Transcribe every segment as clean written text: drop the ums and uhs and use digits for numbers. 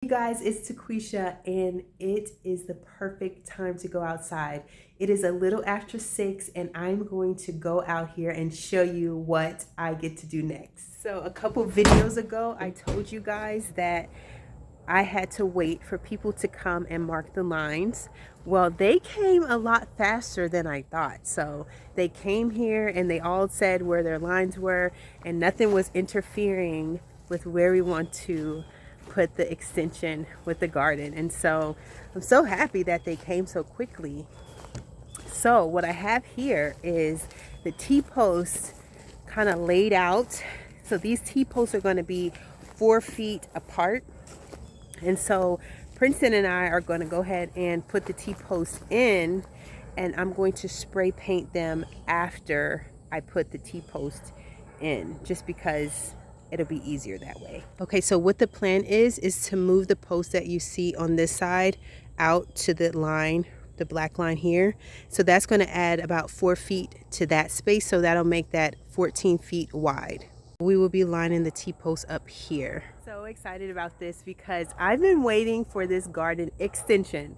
You guys, it's Taquisha, and it is the perfect time to go outside. It is a little after 6, and I'm going to go out here and show you what I get to do next. So a couple videos ago, I told you guys that I had to wait for people to come and mark the lines. Well, they came a lot faster than I thought. So they came here and they all said where their lines were, and nothing was interfering with where we want to put the extension with the garden. And so I'm so happy that they came so quickly. So what I have here is the T-posts kind of laid out. So these T-posts are going to be 4 feet apart. And so Princeton and I are going to go ahead and put the T-posts in, and I'm going to spray paint them after I put the T-post in, just because it'll be easier that way. Okay, so what the plan is to move the post that you see on this side out to the line, the black line here. So that's going to add about 4 feet to that space, so that'll make that 14 feet wide. We will be lining the T-post up here. So excited about this because I've been waiting for this garden extension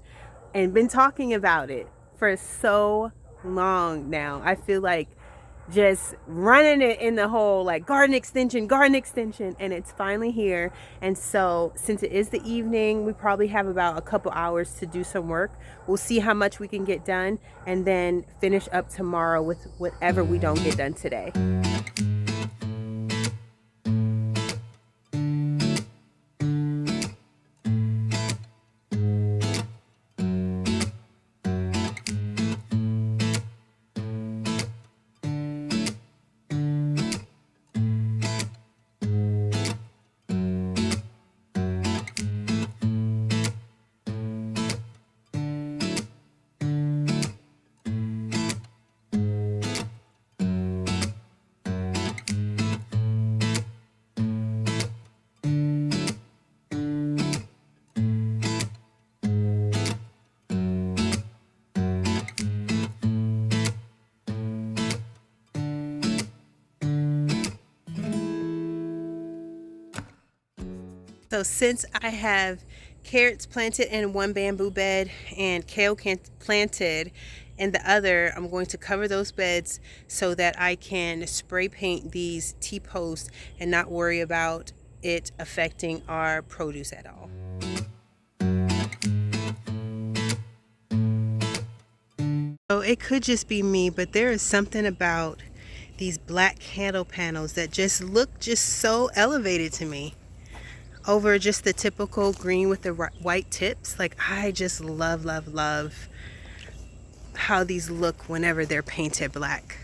and been talking about it for so long now. I feel like just running it in the hole, like garden extension, and it's finally here. And so since it is the evening, we probably have about a couple hours to do some work. We'll see how much we can get done and then finish up tomorrow with whatever we don't get done today. So since I have carrots planted in one bamboo bed and kale planted in the other, I'm going to cover those beds so that I can spray paint these T-posts and not worry about it affecting our produce at all. So it could just be me, but there is something about these black candle panels that just look just so elevated to me over just the typical green with the white tips. Like, I just love how these look whenever they're painted black.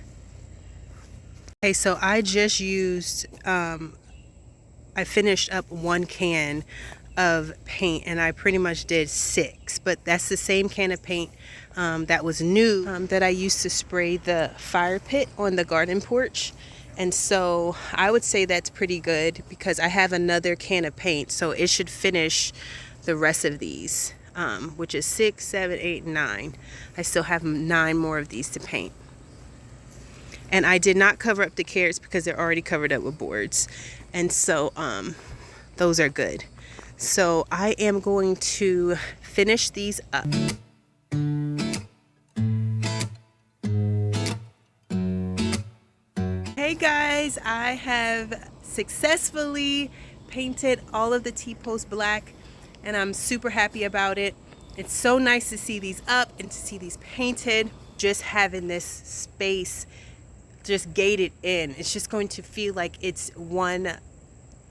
Okay, so I just used I finished up 1 can of paint, and I pretty much did 6, but that's the same can of paint that was new that I used to spray the fire pit on the garden porch. And so I would say that's pretty good because I have another can of paint, so it should finish the rest of these, which is 6, 7, 8, 9. I still have 9 more of these to paint. And I did not cover up the carrots because they're already covered up with boards. And so those are good. So I am going to finish these up. Hey guys, I have successfully painted all of the T-posts black, and I'm super happy about it. It's so nice to see these up and to see these painted. Just having this space just gated in, it's just going to feel like it's one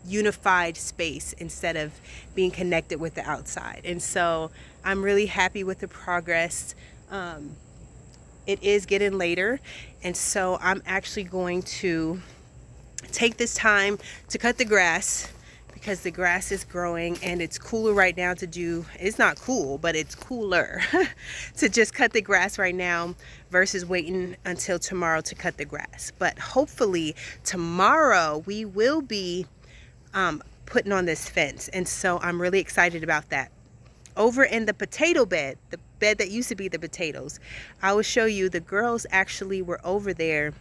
unified space instead of being connected with the outside. And so I'm really happy with the progress. It is getting later, and so I'm actually going to take this time to cut the grass because the grass is growing and it's cooler right now to do. It's not cool, but it's cooler to just cut the grass right now versus waiting until tomorrow to cut the grass. But hopefully tomorrow we will be putting on this fence, and so I'm really excited about that. Over in the potato bed, the bed that used to be the potatoes, I will show you the girls actually were over there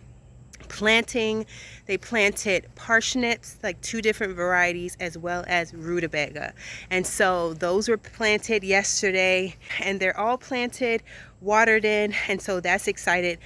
planting. They planted parsnips, like 2 different varieties, as well as rutabaga. And so those were planted yesterday, and they're all planted, watered in, and so that's exciting.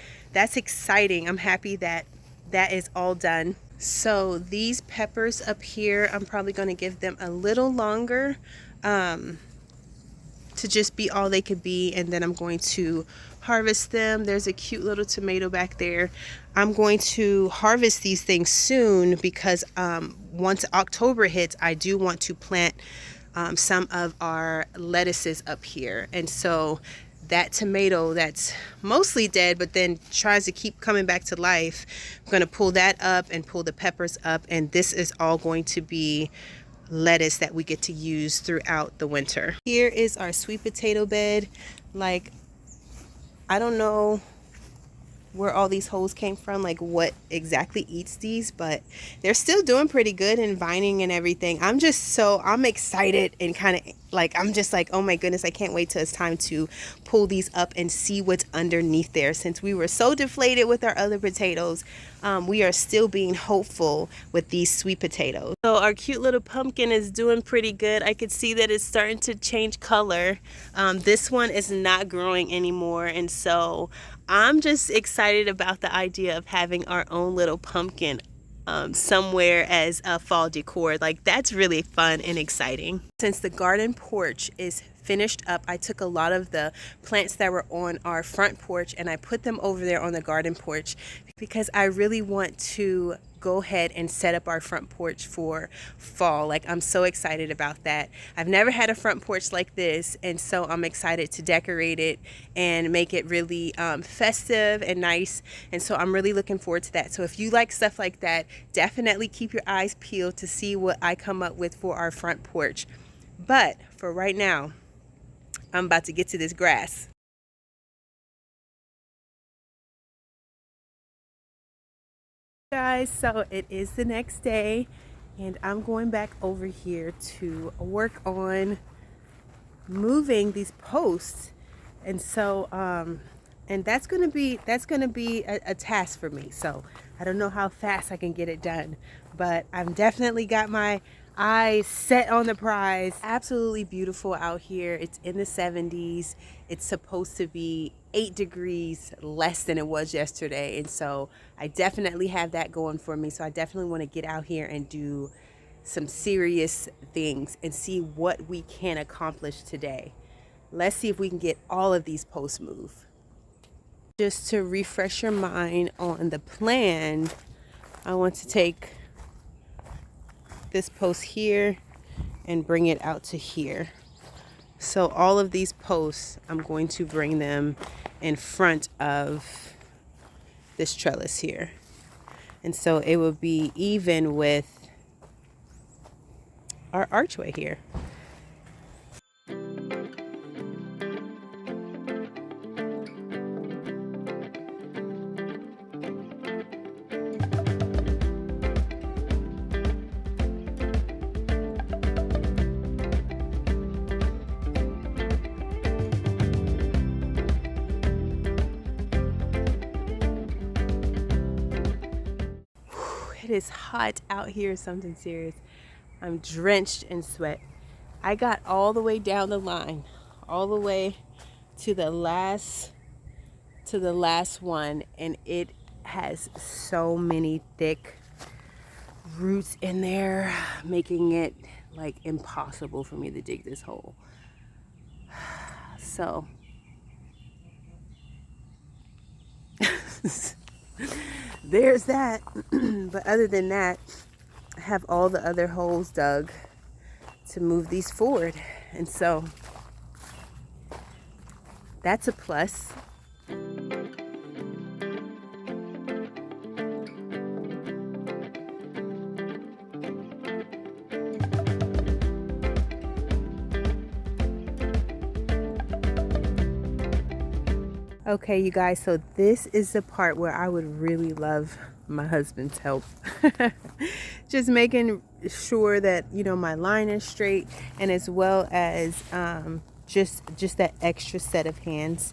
I'm happy that that is all done. So these peppers up here, I'm probably going to give them a little longer to just be all they could be, and then I'm going to harvest them. There's a cute little tomato back there. I'm going to harvest these things soon because once October hits, I do want to plant some of our lettuces up here. And so that tomato that's mostly dead but then tries to keep coming back to life, I'm going to pull that up and pull the peppers up, and this is all going to be lettuce that we get to use throughout the winter. Here is our sweet potato bed. Like, I don't know where all these holes came from, like what exactly eats these, but they're still doing pretty good and vining and everything. I'm excited and kind of like, I'm just like, oh my goodness, I can't wait till it's time to pull these up and see what's underneath there. Since we were so deflated with our other potatoes, we are still being hopeful with these sweet potatoes. So our cute little pumpkin is doing pretty good. I could see that it's starting to change color. This one is not growing anymore, and so I'm just excited about the idea of having our own little pumpkin somewhere as a fall decor. Like, that's really fun and exciting. Since the garden porch is finished up, I took a lot of the plants that were on our front porch and I put them over there on the garden porch because I really want to go ahead and set up our front porch for fall. Like, I'm so excited about that. I've never had a front porch like this, and so I'm excited to decorate it and make it really festive and nice, and so I'm really looking forward to that. So if you like stuff like that, definitely keep your eyes peeled to see what I come up with for our front porch. But for right now, I'm about to get to this grass. Guys, so it is the next day and I'm going back over here to work on moving these posts, and so and that's gonna be a task for me. So I don't know how fast I can get it done, but I've definitely got my eyes set on the prize. Absolutely beautiful out here. It's in the 70s. It's supposed to be 8 degrees less than it was yesterday, and so I definitely have that going for me. So I definitely want to get out here and do some serious things and see what we can accomplish today. Let's see if we can get all of these posts moved. Just to refresh your mind on the plan, I want to take this post here and bring it out to here. So all of these posts, I'm going to bring them in front of this trellis here. And so it will be even with our archway here. It is hot out here, something serious. I'm drenched in sweat. I got all the way down the line, all the way to the last one, and it has so many thick roots in there, making it like impossible for me to dig this hole. So there's that. But other than that, I have all the other holes dug to move these forward, and so that's a plus. Okay, you guys, so this is the part where I would really love my husband's help. Just making sure that, you know, my line is straight, and as well as just that extra set of hands.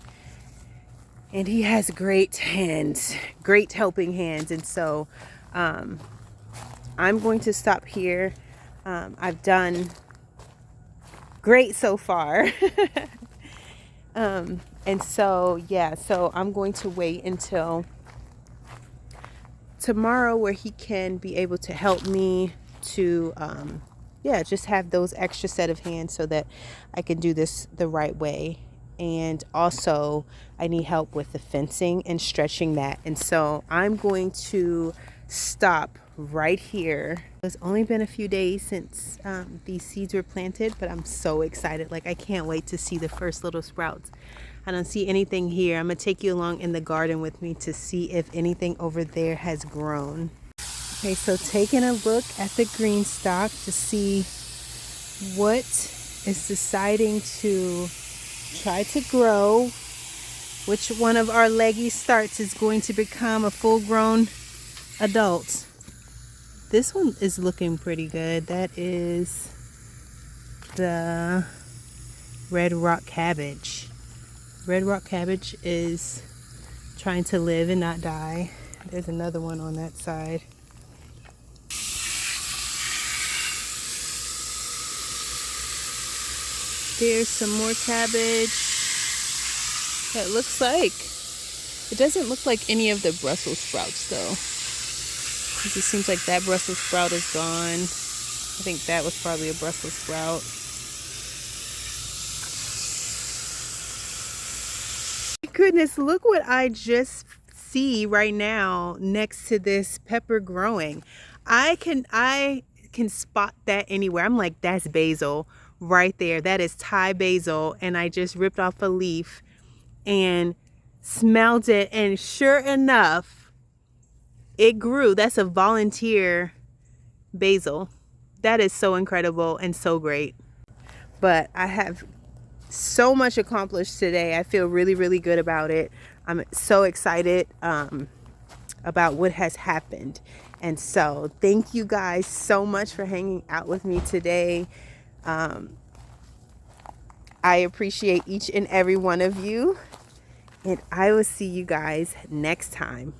And he has great hands, great helping hands. And so I'm going to stop here. I've done great so far. And so, yeah, so I'm going to wait until tomorrow where he can be able to help me to, yeah, just have those extra set of hands so that I can do this the right way. And also I need help with the fencing and stretching that. And so I'm going to stop right here. It's only been a few days since these seeds were planted, but I'm so excited. Like, I can't wait to see the first little sprouts. I don't see anything here. I'm gonna take you along in the garden with me to see if anything over there has grown. Okay, so taking a look at the green stalk to see what is deciding to try to grow, which one of our leggy starts is going to become a full-grown adult. This one is looking pretty good. That is the red rock cabbage. Red rock cabbage is trying to live and not die. There's another one on that side. There's some more cabbage. That looks like, it doesn't look like any of the Brussels sprouts though. It just seems like that Brussels sprout is gone. I think that was probably a Brussels sprout. Goodness, look what I just see right now next to this pepper growing. I can spot that anywhere. I'm like, that's basil right there. That is Thai basil, and I just ripped off a leaf and smelled it, and sure enough, it grew. That's a volunteer basil. That is so incredible and so great. But I have so much accomplished today. I feel really, really good about it. I'm so excited about what has happened. And so thank you guys so much for hanging out with me today. I appreciate each and every one of you. And I will see you guys next time.